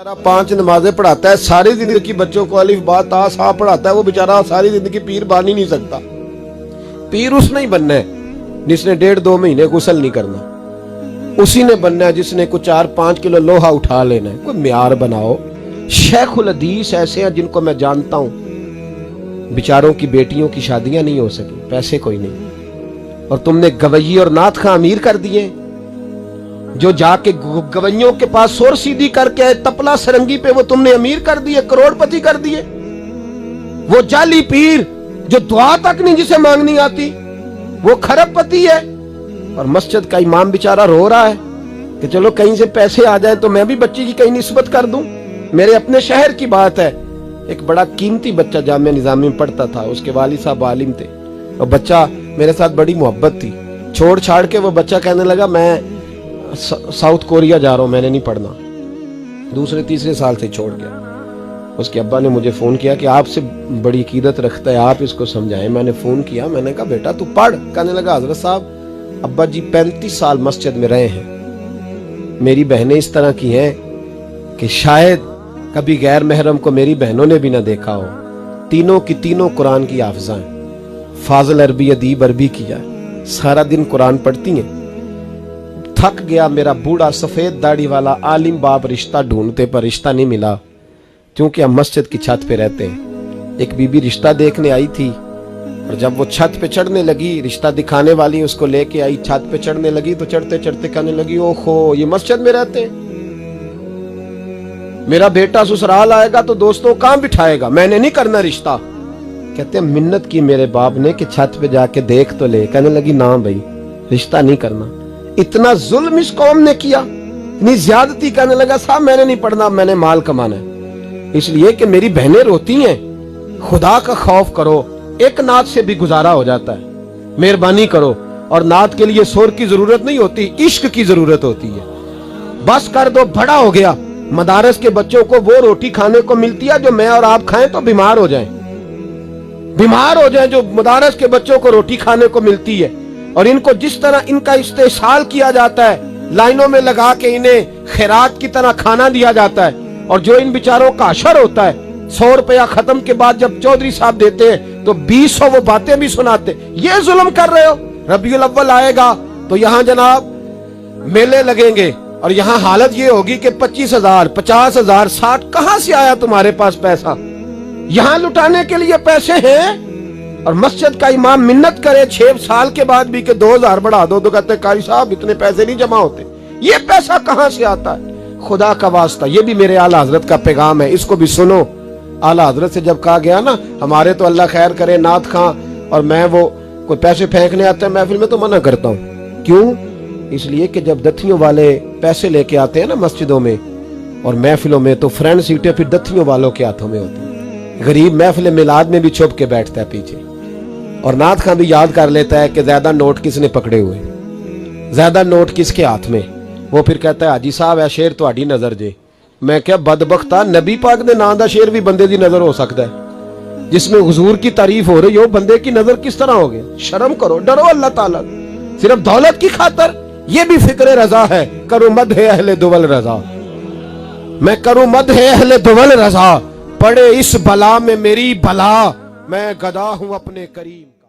बेचारा 5 नमाजें पढ़ाता है, सारी जिंदगी बच्चों को अलिफ बा ता सा पढ़ाता है, वो बेचारा सारी जिंदगी पीर बन ही नहीं सकता। पीर उसने ही बनना है जिसने 1.5-2 महीने गुस्ल नहीं करना, उसी ने बनना है जिसने कुछ 4-5 किलो लोहा उठा लेना है। कोई म्यार बनाओ। शेखुल हदीस ऐसे हैं जिनको मैं जानता हूं, बेचारों की बेटियों की शादियां नहीं हो सकी, पैसे कोई नहीं, और तुमने गवैये और नाथ खां अमीर कर दिए, जो जाके गवैयों के पास सोर सीधी करके तपला सरंगी पे वो तुमने अमीर कर दिए, करोड़पति कर दिए। वो जाली पीर जो दुआ तक नहीं जिसे मांगनी आती, वो खरबपति है। और मस्जिद का इमाम बेचारा रो रहा है कि चलो कहीं से पैसे आ जाए तो मैं भी बच्ची की कहीं निस्बत कर दूं। मेरे अपने शहर की बात है, एक बड़ा कीमती बच्चा जामिया निजामी में पढ़ता था, उसके वालिद साहब आलिम थे, और बच्चा मेरे साथ बड़ी मोहब्बत थी। छोड़ छाड़ के वो बच्चा कहने लगा मैं साउथ कोरिया जा रहा हूं, मैंने नहीं पढ़ना। दूसरे तीसरे साल से छोड़ गया। उसके अब्बा ने मुझे फोन किया कि आपसे बड़ी अकीदत रखता है, आप इसको समझाएं। मैंने फोन किया, मैंने कहा बेटा तू पढ़। कहने लगा हजरत साहब अब्बा जी 35 साल मस्जिद में रहे हैं, मेरी बहनें इस तरह की हैं कि शायद कभी गैर महरम को मेरी बहनों ने भी ना देखा हो। तीनों की तीनों कुरान की हाफिज़ा हैं, फाजिल अरबी अदीब अरबी किया है, सारा दिन कुरान पढ़ती हैं। थक गया मेरा बूढ़ा सफेद दाढ़ी वाला आलिम बाप रिश्ता ढूंढते पर रिश्ता नहीं मिला, क्योंकि हम मस्जिद की छत पे रहते हैं। एक बीबी रिश्ता देखने आई थी, और जब वो छत पे चढ़ने लगी, रिश्ता दिखाने वाली उसको लेके आई, छत पे चढ़ने लगी तो चढ़ते चढ़ते कहने लगी ओहो ये मस्जिद में रहते हैं, मेरा बेटा ससुराल आएगा तो दोस्तों कहां बिठाएगा, मैंने नहीं करना रिश्ता। कहते हैं मिन्नत की मेरे बाप ने कि छत पे जाके देख तो ले। कहने लगी ना भाई रिश्ता नहीं करना। इतना जुल्म इस कौम ने किया, इतनी ज्यादती। कहने लगा साहब मैंने नहीं पढ़ना, मैंने माल कमाना है, इसलिए कि मेरी बहनें रोती हैं। खुदा का खौफ करो, एक नात से भी गुजारा हो जाता है, मेहरबानी करो। और नात के लिए शोर की जरूरत नहीं होती, इश्क की जरूरत होती है। बस कर दो, बड़ा हो गया। मदारस के बच्चों को वो रोटी खाने को मिलती है जो मैं और आप खाएं तो बीमार हो जाएं, बीमार हो जाएं, जो मदारस के बच्चों को रोटी खाने को मिलती है। और इनको जिस तरह इनका इस्तेसाल किया जाता है, लाइनों में लगा के इन्हें खैरात की तरह खाना दिया जाता है, और जो इन बेचारों का अशर होता है 100 रुपया खत्म के बाद जब चौधरी साहब देते हैं तो 200 वो बातें भी सुनाते। ये जुल्म कर रहे हो। रबीउल अव्वल आएगा तो यहाँ जनाब मेले लगेंगे, और यहाँ हालत ये होगी कि 25,000, 50,000, 60 कहां से आया तुम्हारे पास पैसा? यहाँ लुटाने के लिए पैसे हैं। और मस्जिद का इमाम मिन्नत करे 6 साल के बाद भी कि 2,000 बढ़ा दो, तो कहते कारी साहब इतने पैसे नहीं जमा होते। ये पैसा कहां से आता है? खुदा का वास्ता, ये भी मेरे आला हजरत का पैगाम है, इसको भी सुनो। आला हजरत से जब कहा गया ना, हमारे तो अल्लाह खैर करे नाथ खां और मैं वो कोई पैसे फेंकने आते हैं महफिल में तो मना करता हूँ। क्यों? इसलिए कि जब दथियों वाले पैसे लेके आते हैं ना मस्जिदों में और महफिलों में, तो फ्रंट सीटें फिर दथियों वालों के हाथों में होती है। गरीब महफिल मिलाद में भी छुप के बैठता है पीछे, और नाथ खां भी याद कर लेता है कि ज्यादा नोट किसने पकड़े हुए, ज्यादा नोट किसके हाथ में। वो फिर कहता है हाजी साहब है शेर तुहाडी नजर जे। मैं क्या बदबख्ता, नबी पाक दे नाम दा शेर भी बंदे दी नजर हो सकता है, जिसमें हुजूर की तारीफ हो रही हो, बंदे की नजर किस तरह हो गया? शर्म करो, डरो अल्लाह ताला। सिर्फ दौलत की खातर ये भी फिक्र रजा है, करूं मद है अहले दुवल रजा, मैं करूं मद है अहले दुवल रजा, पड़े इस बला में मेरी भला, मैं गदा हूं अपने करीम।